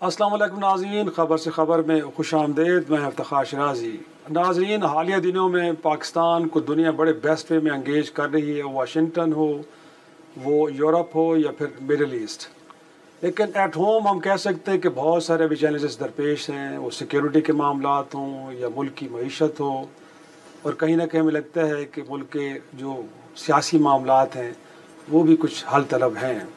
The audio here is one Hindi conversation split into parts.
अस्सलाम वालेकुम नाज़रीन, ख़बर से ख़बर में खुश आमदेद। मैं इफ्तिखार शिराज़ी। नाज़रीन, हालिया दिनों में पाकिस्तान को दुनिया बड़े बेस्ट वे में इंगेज कर रही है, वाशिंगटन हो, वो यूरोप हो या फिर मिडल ईस्ट। लेकिन एट होम हम कह सकते हैं कि बहुत सारे भी चैलेंजेस दरपेश हैं, वो सिक्योरिटी के मामलात हों या मुल्क की मईशत हो, और कहीं ना कहीं हमें लगता है कि मुल्क के जो सियासी मामलात हैं वो भी कुछ हल तलब हैं।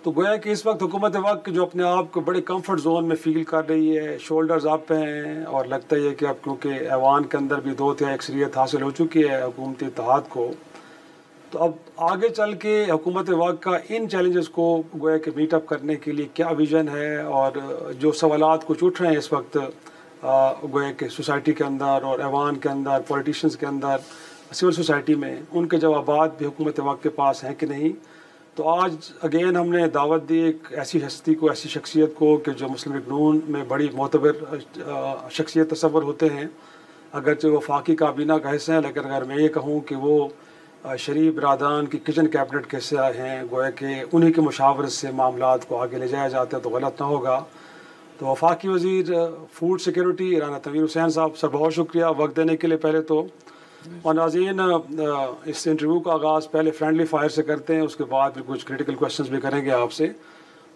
तो गोया कि इस वक्त हुकूमत वक्त जो अपने आप को बड़े कंफर्ट जोन में फ़ील कर रही है, शोल्डर्स अप हैं, और लगता ही है कि अब क्योंकि ऐवान के अंदर भी 2/3 अक्सरियत हासिल हो चुकी है हुकूमती इत्तेहाद को, तो अब आगे चल के हुकूमत वक्त का इन चैलेंजेस को गोया कि मीटअप करने के लिए क्या विज़न है, और जो सवालात कुछ उठ रहे हैं इस वक्त गोया कि सोसाइटी के अंदर और ऐवान के अंदर, पॉलिटिशियंस के अंदर, सिविल सोसाइटी में, उनके जवाबात भी हुकूमत वक्त के पास हैं कि नहीं। तो आज अगेन हमने दावत दी एक ऐसी हस्ती को, ऐसी शख्सियत को कि जो मुस्लिम लीग नून में बड़ी मोतबर शख्सियत तस्वर होते हैं, अगरचे वो वफाकी काबीना का हिस्सा हैं, लेकिन अगर मैं ये कहूँ कि वो शरीफ बरादरान की किचन कैबिनेट के हिस्सा हैं, गोया कि उन्हीं के मुशावरत से मामलात को आगे ले जाया जाता है तो गलत ना होगा। तो वफाकी वज़ीर फूड सिक्योरिटी राना तनवीर हुसैन साहब, सर बहुत शुक्रिया वक्त देने के लिए पहले तो। और नाज़रीन, इस इंटरव्यू का आगाज़ पहले फ्रेंडली फायर से करते हैं, उसके बाद फिर कुछ क्रिटिकल क्वेश्चंस भी करेंगे आपसे।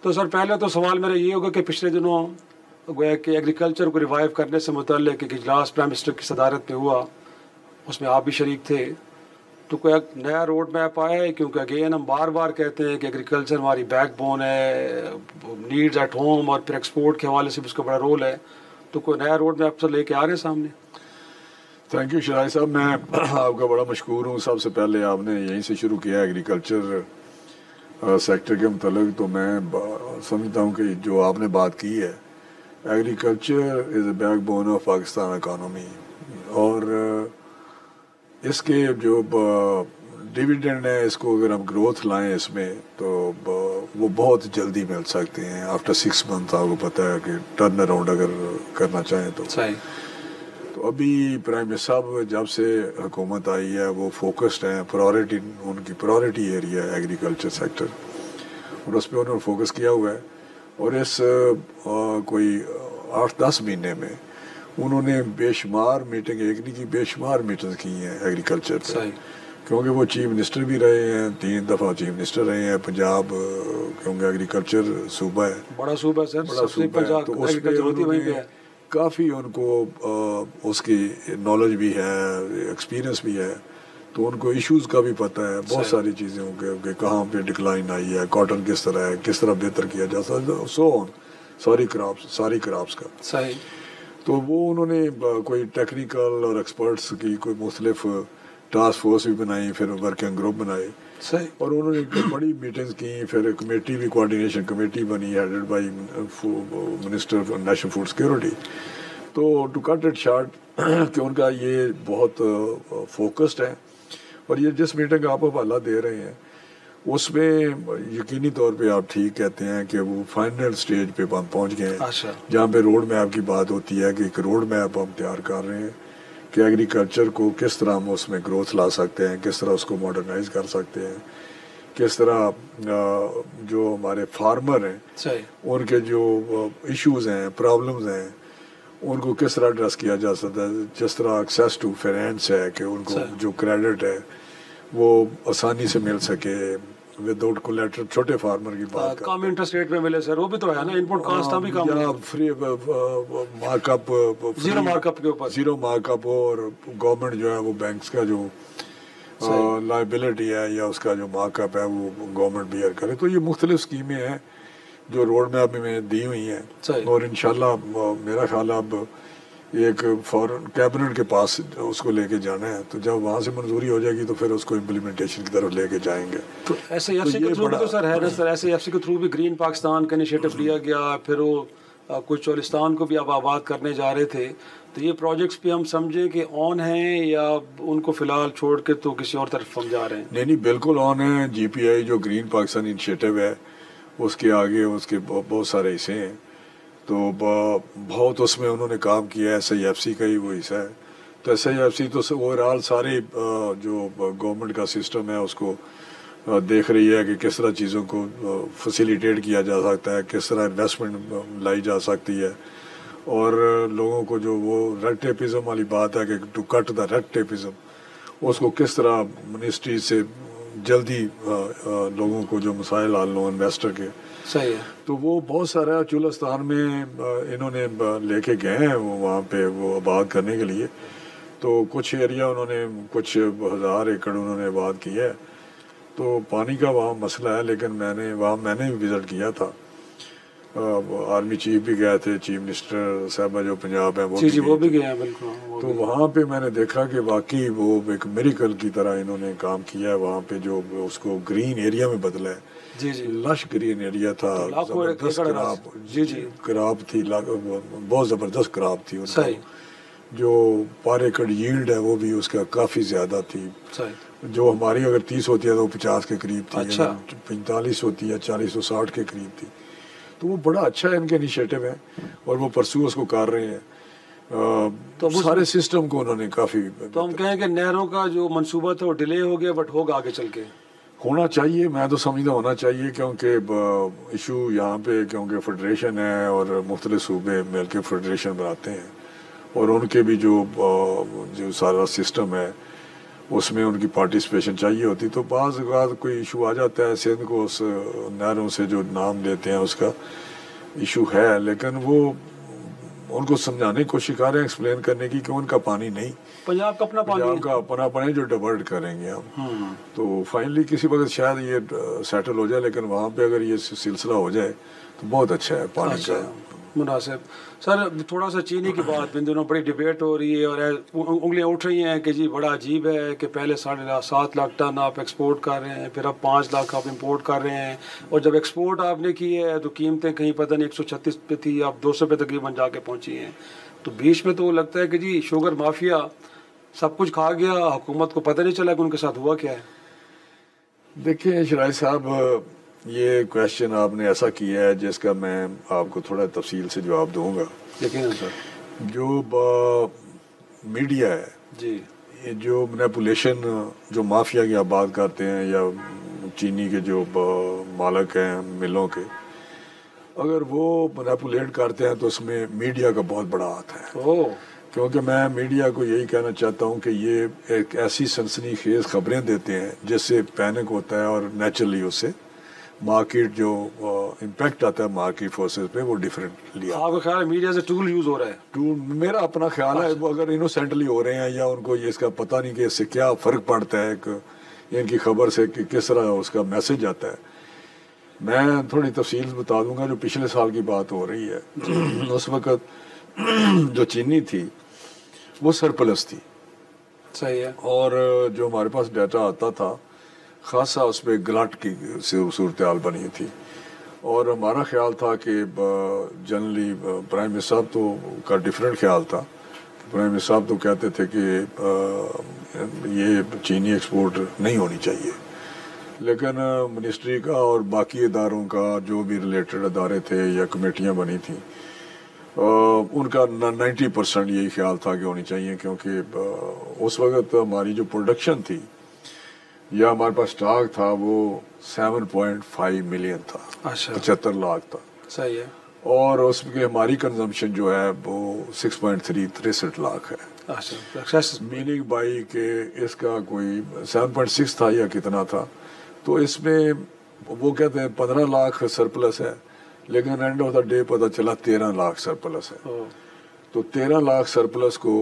तो सर पहले तो सवाल मेरा ये होगा कि पिछले दिनों गोया कि एग्रीकल्चर को रिवाइव करने से मुतल्लिक़ एक इजलास प्राइम मिनिस्टर की सदारत में हुआ, उसमें आप भी शरीक थे। तो कोई एक नया रोड मैप आया है, क्योंकि अगेन हम बार बार कहते हैं कि एग्रीकल्चर हमारी बैकबोन है, नीड्स एट होम, और फिर एक्सपोर्ट के हवाले से भी उसका बड़ा रोल है। तो कोई नया रोड मैप सर लेके आ रहे हैं सामने? थैंक यू शराय साहब, मैं आपका बड़ा मशकूर हूँ। सबसे पहले आपने यहीं से शुरू किया एग्रीकल्चर सेक्टर के मतलब, तो मैं समझता हूँ कि जो आपने बात की है, agriculture is a backbone of Pakistan economy, और इसके जो डिविडेंड है, इसको अगर हम ग्रोथ लाएं इसमें, तो वो बहुत जल्दी मिल सकते हैं। आफ्टर 6 मंथ आपको पता है कि टर्न अराउंड अगर करना चाहें तो सही। तो अभी प्राइम मिनिस्टर साहब जब से हुकूमत आई है वो फोकस्ड हैं, प्रायोरिटी उनकी प्रायोरिटी एरिया है एग्रीकल्चर सेक्टर, और उस पर उन्होंने फोकस किया हुआ है। और इस कोई 8-10 महीने में उन्होंने बेशुमार मीटिंग, एक नहीं की बेशुमार मीटिंग की हैं एग्रीकल्चर पर, क्योंकि वो चीफ मिनिस्टर भी रहे हैं, 3 दफ़ा चीफ मिनिस्टर रहे हैं पंजाब, क्योंकि एग्रीकल्चर सूबा है, बड़ा सूबा सर, बड़ा सूबा है। तो उसमें काफ़ी उनको उसकी नॉलेज भी है, एक्सपीरियंस भी है, तो उनको इश्यूज़ का भी पता है, बहुत सारी चीज़ें होंगे, कहाँ पे डिक्लाइन आई है, कॉटन किस तरह है, किस तरह बेहतर किया जा सकता है, सो ऑन, सारी क्रॉप्स का सही। तो वो उन्होंने कोई टेक्निकल और एक्सपर्ट्स की कोई मुख्तलिफ टास्क फोर्स भी बनाई, फिर वर्किंग ग्रुप बनाए सही, और उन्होंने बड़ी मीटिंग्स की, फिर कमेटी भी, कोऑर्डिनेशन कमेटी बनी headed by minister for national food security. तो टू कट इट शॉर्ट कि उनका ये बहुत फोकस्ड है, और ये जिस मीटिंग का आप हवाला दे रहे हैं उसमें यकीनी तौर पे आप ठीक कहते हैं कि वो फाइनल स्टेज पे हम पहुंच गए हैं, जहाँ पे रोड मैप की बात होती है कि एक रोड मैप हम तैयार कर रहे हैं कि एग्रीकल्चर को किस तरह हम उसमें ग्रोथ ला सकते हैं, किस तरह उसको मॉडर्नाइज कर सकते हैं, किस तरह जो हमारे फार्मर हैं उनके जो इश्यूज़ हैं, प्रॉब्लम्स हैं, उनको किस तरह एड्रेस किया जा सकता है। जिस तरह एक्सेस टू फाइनेंस है कि उनको जो क्रेडिट है वो आसानी से मिल सके विदाउट कोलेटरल, छोटे फार्मर की बात कम इंटरेस्ट रेट में मिले सर, वो भी तो है ना, इनपुट कॉस्ट भी कम, या फ्री मार्कअप, जीरो मार्कअप के ऊपर, जीरो मार्कअप हो, और गवर्नमेंट जो है वो बैंक्स का जो लाइबिलिटी है या उसका जो मार्कअप है वो गवर्नमेंट बियर करे। तो ये मुख्तलिफ स्कीमें हैं जो रोड मैप में दी हुई हैं, और इंशाल्लाह मेरा ख्याल अब एक फॉरेन कैबिनेट के पास उसको लेके जाना है, तो जब वहाँ से मंजूरी हो जाएगी तो फिर उसको इम्प्लीमेंटेशन की तरफ लेके जाएंगे। तो ऐसे एफसी के थ्रू भी तो सर है ना सर, ऐसे एफसी के थ्रू भी ग्रीन पाकिस्तान का इनिशिएटिव लिया गया, फिर वो कुछ चोलिस्तान को भी अब आबाद करने जा रहे थे। तो ये प्रोजेक्ट्स भी हम समझे कि ऑन हैं या उनको फ़िलहाल छोड़ के तो किसी और तरफ हम जा रहे हैं? नहीं, बिल्कुल ऑन है। GPI जो ग्रीन पाकिस्तान इनिशिएटिव है उसके आगे उसके बहुत सारे हिस्से हैं, तो बहुत उसमें उन्होंने काम किया है। SIFC का ही वो हिस्सा है। तो SIFC तो ओवरऑल सारे जो गवर्नमेंट का सिस्टम है उसको देख रही है कि किस तरह चीज़ों को फैसिलिटेट किया जा सकता है, किस तरह इन्वेस्टमेंट लाई जा सकती है, और लोगों को जो वो रेड टेपिज्म वाली बात है कि to cut the red tapism, उसको किस तरह मिनिस्ट्री से जल्दी लोगों को जो मसाइल हल हों इन्वेस्टर के। सही है। तो वो बहुत सारा चुलस्तान में इन्होंने लेके गए हैं वो वहाँ पे वो आबाद करने के लिए। तो कुछ एरिया उन्होंने कुछ 1000 एकड़ उन्होंने आबाद किया है। तो पानी का वहाँ मसला है, लेकिन मैंने भी विज़िट किया था। आर्मी चीफ भी गए थे, चीफ मिनिस्टर साहबा जो पंजाब है वो भी गए हैं। बिल्कुल। तो वहाँ पे मैंने देखा कि वाकई वो एक मिरेकल की तरह इन्होंने काम किया है। वहाँ पे जो उसको ग्रीन एरिया में बदला है। जी जी। लश ग्रीन एरिया था, जबरदस्त क्रॉप थी, बहुत ज़बरदस्त क्रॉप थी उनका। जो पर एकड़ यील्ड है वो भी उसका काफ़ी ज़्यादा थी। जो हमारी अगर 30 होती है तो 50 के करीब थी। अच्छा। 45 होती है 40-60 के करीब थी। तो वो बड़ा अच्छा इनके इनिशिएटिव है और वो परसू उसको कर रहे हैं। तो सारे सिस्टम को उन्होंने काफ़ी, तो हम कहें कि नहरों का जो मंसूबा था वो डिले हो गया, बट होगा आगे चल के। होना चाहिए, मैं तो समझता होना चाहिए, क्योंकि इशू यहाँ पे क्योंकि फेडरेशन है और मुख्तलिफ सूबे मिल के फेडरेशन बनाते हैं और उनके भी जो सारा सिस्टम है उसमें उनकी पार्टिसिपेशन चाहिए होती। तो बाज़ औक़ात कोई इशू आ जाता है, सिंध को उस नहरों से जो नाम लेते हैं उसका इशू है, लेकिन वो उनको समझाने की कोशिश कर रहे हैं, एक्सप्लेन करने की कि उनका पानी नहीं, पंजाब का अपना पानी, पंजाब का अपना पानी जो डाइवर्ट करेंगे हम। तो फाइनली किसी वक्त शायद ये सेटल हो जाए, लेकिन वहाँ पे अगर ये सिलसिला हो जाए तो बहुत अच्छा है पानी का मुनासिब। सर थोड़ा सा चीनी की बात, इन दिनों बड़ी डिबेट हो रही है और उंगलियां उठ रही हैं कि जी बड़ा अजीब है कि पहले 7.5 लाख टन आप एक्सपोर्ट कर रहे हैं, फिर अब 5 लाख आप इंपोर्ट कर रहे हैं, और जब एक्सपोर्ट आपने की है तो कीमतें कहीं पता नहीं 136 पे थी, आप 200 पे तकरीबन जाके पहुंची हैं। तो बीच में तो लगता है कि जी शुगर माफिया सब कुछ खा गया, हुकूमत को पता नहीं चला कि उनके साथ हुआ क्या है। देखिए शराय साहब, ये क्वेश्चन आपने ऐसा किया है जिसका मैं आपको थोड़ा तफसील से जवाब दूंगा। लेकिन सर जो मीडिया है जी, ये जो मैनिपुलेशन जो माफिया की आप बात करते हैं या चीनी के जो मालिक हैं मिलों के, अगर वो मैनिपुलेट करते हैं तो उसमें मीडिया का बहुत बड़ा हाथ है। क्योंकि मैं मीडिया को यही कहना चाहता हूँ कि ये एक ऐसी सनसनीखेज खबरें देते हैं जिससे पैनिक होता है और नेचुरली उससे मार्केट जो इम्पैक्ट आता है मार्केट फोर्सेस पे वो डिफरेंटली। आपका ख्याल है मीडिया से टूल यूज हो रहा है? टूल मेरा अपना ख्याल है, वो अगर इनोसेंटली हो रहे हैं या उनको ये इसका पता नहीं कि इससे क्या फ़र्क पड़ता है इनकी खबर से कि किस तरह उसका मैसेज आता है। मैं थोड़ी तफसील बता दूंगा। जो पिछले साल की बात हो रही है उस वक़्त जो चीनी थी वो सरप्लस थी। सही है। और जो हमारे पास डाटा आता था खासा उस पर गलट की सूरत हाल बनी थी, और हमारा ख्याल था कि जनरली प्राइम मिनिस्टर साहब तो का डिफरेंट ख्याल था। प्राइम मिनिस्टर साहब तो कहते थे कि ये चीनी एक्सपोर्ट नहीं होनी चाहिए, लेकिन मिनिस्ट्री का और बाकी इदारों का जो भी रिलेटेड इदारे थे या कमेटियाँ बनी थी उनका 90% यही ख्याल था कि होनी चाहिए, क्योंकि उस वक़्त हमारी जो प्रोडक्शन थी या हमारे पास स्टॉक था वो 7.5 मिलियन था। अच्छा। 75 लाख था। सही है। और उसमें हमारी कंजम्पशन जो है वो 6.63 लाख है। अच्छा। मीनिंग बाई के इसका कोई 7.6 था या कितना था, तो इसमें वो कहते हैं 15 लाख सरप्लस है, लेकिन एंड ऑफ द डे पता चला 13 लाख सरप्लस है। तो 13 लाख सरप्लस को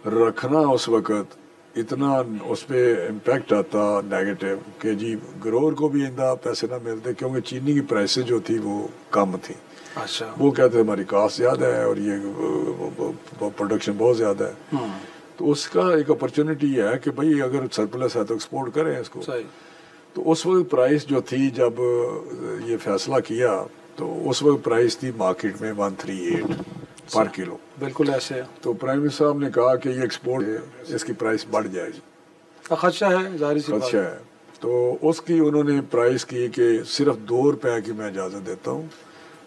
रखना उस वक़्त इतना उस पर इम्पेक्ट आता नेगेटिव कि जी ग्रोअर को भी इंदा पैसे ना मिलते, क्योंकि चीनी की प्राइसेस जो थी वो कम थी। अच्छा। वो कहते हैं हमारी कास्ट ज़्यादा है और ये प्रोडक्शन बहुत ज़्यादा है। तो उसका एक अपॉर्चुनिटी है कि भाई अगर सरप्लस है तो एक्सपोर्ट करें इसको। सही। तो उस वक्त प्राइस जो थी जब ये फैसला किया तो उस वक्त प्राइस थी मार्केट में 138 पर किलो। बिल्कुल ऐसे है। तो प्राइम मिनिस्टर साहब ने कहा कि ये एक्सपोर्ट है, इसकी प्राइस बढ़ जाएगी। खदशा है, जाहिर सी बात खदशा है। तो उसकी उन्होंने प्राइस की कि सिर्फ 2 रुपए की मैं इजाज़त देता हूँ,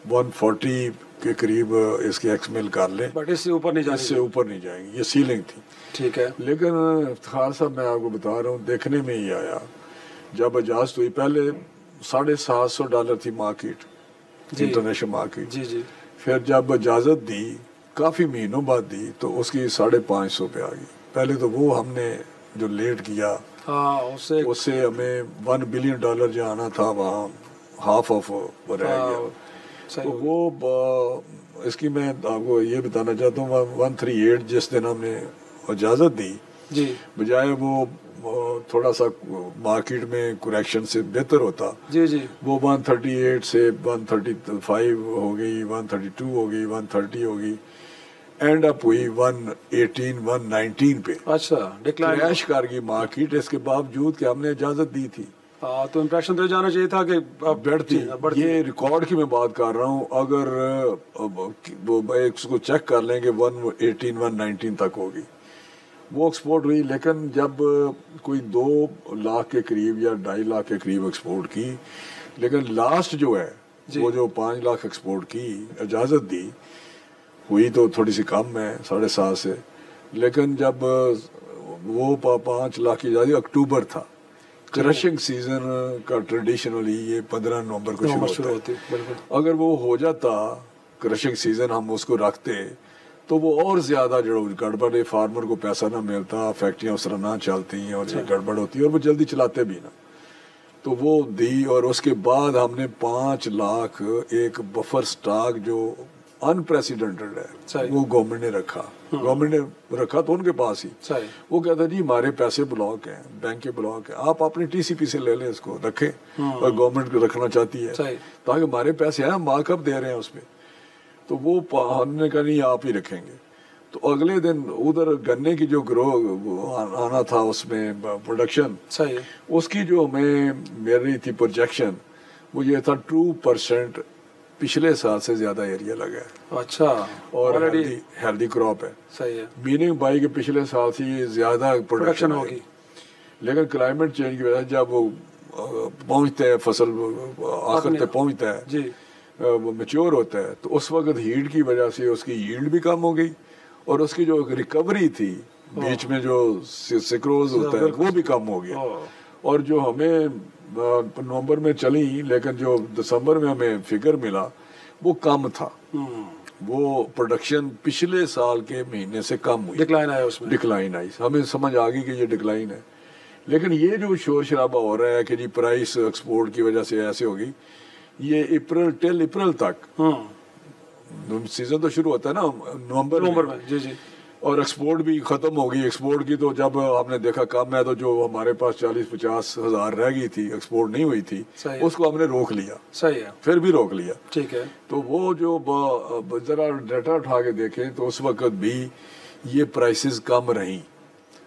140 के करीब इसकी एक्समेल कर लें, बट इससे ऊपर नहीं जाएगी। इससे ऊपर नहीं जाएंगी, ये सीलिंग थी। ठीक है। लेकिन खान साहब मैं आपको बता रहा हूँ देखने में ही आया जब इजाज़त हुई पहले $750 थी मार्केट, इंटरनेशनल मार्केट। जी जी। फिर जब इजाज़त दी काफ़ी महीनों बाद दी तो उसकी 550 पे आ गई। पहले तो वो हमने जो लेट किया, हाँ, उससे हमें $1 बिलियन जो आना था वहाँ हाफ ऑफ रह गया। तो वो इसकी मैं आपको ये बताना चाहता हूँ 138 जिस दिन हमने इजाज़त दी जी, बजाय वो थोड़ा सा मार्केट में करेक्शन से बेहतर होता, जी जी, वो 138 से 135 हो गई, 132 हो गई, 130 हो गई, एंड अप हुई 118 119 पे। अच्छा, डिक्लाइन क्रैश कर गई मार्केट, इसके बावजूद कि हमने इजाज़त दी थी। हाँ, तो इम्प्रेशन तो जाना चाहिए था कि बढ़ती। ये रिकॉर्ड की मैं बात कर रहा हूँ, अगर वो इसको चेक कर लेंगे 118 119 तक होगी वो एक्सपोर्ट हुई। लेकिन जब कोई 2 लाख के करीब या 2.5 लाख के करीब एक्सपोर्ट की, लेकिन लास्ट जो है वो जो 5 लाख एक्सपोर्ट की इजाज़त दी हुई तो थोड़ी सी कम है 7.5 से। लेकिन जब वो 5 लाख की इजाज़त अक्टूबर था, क्रशिंग सीजन का ट्रेडिशनली ये 15 नवंबर को शुरू होता है। अगर वो हो जाता क्रशिंग सीजन, हम उसको रखते तो वो और ज़्यादा जो गड़बड़ है, फार्मर को पैसा ना मिलता, फैक्ट्रियाँ उस तरह ना चलती और ये गड़बड़ होती और वो जल्दी चलाते भी ना, तो वो दी। और उसके बाद हमने 5 लाख एक बफर स्टॉक जो अनप्रेसिडेंटेड है वो गवर्नमेंट ने रखा। गवर्नमेंट ने रखा तो उनके पास ही वो कहता जी हमारे पैसे ब्लॉक हैं, बैंक के ब्लॉक है, आप अपनी टीसीपी से ले लें, इसको रखें। और गवर्नमेंट को रखना चाहती है ताकि हमारे पैसे हैं, मार्कअप दे रहे हैं उसमें। तो वो हमने कहा नहीं आप ही रखेंगे। तो अगले दिन उधर गन्ने की जो ग्रो आना था उसमें प्रोडक्शन उसकी जो हमें मिल रही थी प्रोजेक्शन वो ये था 2% पिछले साल से ज्यादा एरिया लगा है। अच्छा, और हेल्दी क्रॉप है। सही है। मीनिंग बाई के पिछले साल से ज्यादा प्रोडक्शन होगी। लेकिन क्लाइमेट चेंज की वजह से जब वो पहुंचते हैं फसल आखिर तक पहुंचता है जी, मैच्योर होता है, तो उस वक्त हीट की वजह से उसकी यील्ड भी कम हो गई और उसकी जो रिकवरी थी बीच में जो सिक्रोज होता है वो भी कम हो गया। और जो हमें नवंबर में चली लेकिन जो दिसंबर में हमें फिगर मिला वो कम था। वो प्रोडक्शन पिछले साल के महीने से कम हुई, डिक्लाइन आया उसमें, डिक्लाइन आई। हमें समझ आ गई कि ये डिक्लाइन है। लेकिन ये जो शोर शराबा हो रहा है कि जी प्राइस एक्सपोर्ट की वजह से ऐसे होगी, ये अप्रैल तक सीजन तो शुरू होता है ना नवंबर में जी जी, और एक्सपोर्ट भी खत्म हो गई। एक्सपोर्ट की तो जब हमने देखा कम है तो जो हमारे पास 40-50 हज़ार रह गई थी एक्सपोर्ट नहीं हुई थी उसको हमने रोक लिया। सही है, फिर भी रोक लिया, ठीक है। तो वो जो जरा डाटा उठा के देखें तो उस वक्त भी ये प्राइसेस कम रही।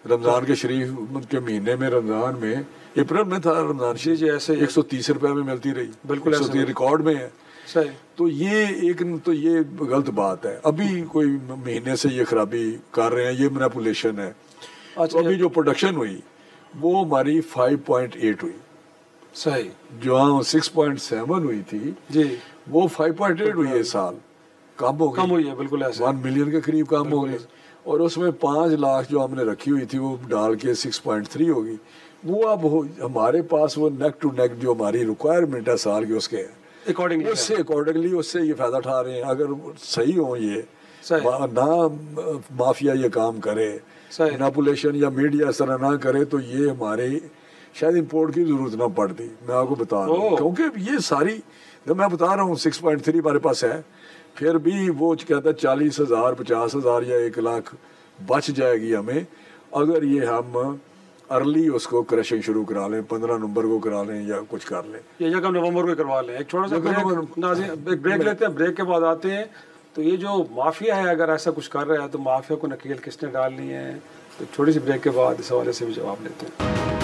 रमज़ान के शरीफ के महीने में, रमज़ान में अप्रैल में था रमज़ान, जी जी, ऐसे 130 रुपए में मिलती रही, बिल्कुल 130 रिकॉर्ड में है। सही। तो ये गलत बात है। अभी कोई महीने से ये खराबी कर रहे हैं, ये मैनिपुलेशन है। अच्छा, तो अभी जो प्रोडक्शन हुई वो हमारी 5.8 हुई, सही, जो 6.7 हुई थी जी, वो 5.8 हुई है। साल कम हुई है, बिल्कुल ऐसे 1 मिलियन के करीब कम हो गई। और उसमें 5 लाख जो हमने रखी हुई थी वो डाल के 6.3 होगी। वो अब हमारे पास वो नेक टू नेक जो हमारी रिक्वायरमेंट है साल की उसके अकॉर्डिंगली उससे ये फायदा उठा रहे हैं। अगर सही हो ये ना माफिया ये काम करे, मैनिपुलेशन या मीडिया इस तरह ना करे तो ये हमारे शायद इंपोर्ट की जरूरत ना पड़ती। मैं आपको बता रहा हूँ क्योंकि ये सारी जब मैं बता रहा हूँ 6.3 हमारे पास है, फिर भी वो कहता है 40,000 50,000 या 1 लाख बच जाएगी हमें अगर ये हम अर्ली उसको क्रशिंग शुरू करा लें, 15 नवंबर को करा लें या कुछ कर लें, या हम नवंबर को करवा लें। एक छोटा सा ब्रेक लेते हैं, ब्रेक के बाद आते हैं। तो ये जो माफिया है अगर ऐसा कुछ कर रहा है तो माफिया को नकेल किसने डालनी है, तो छोटी सी ब्रेक के बाद इस हवाले से भी जवाब लेते हैं।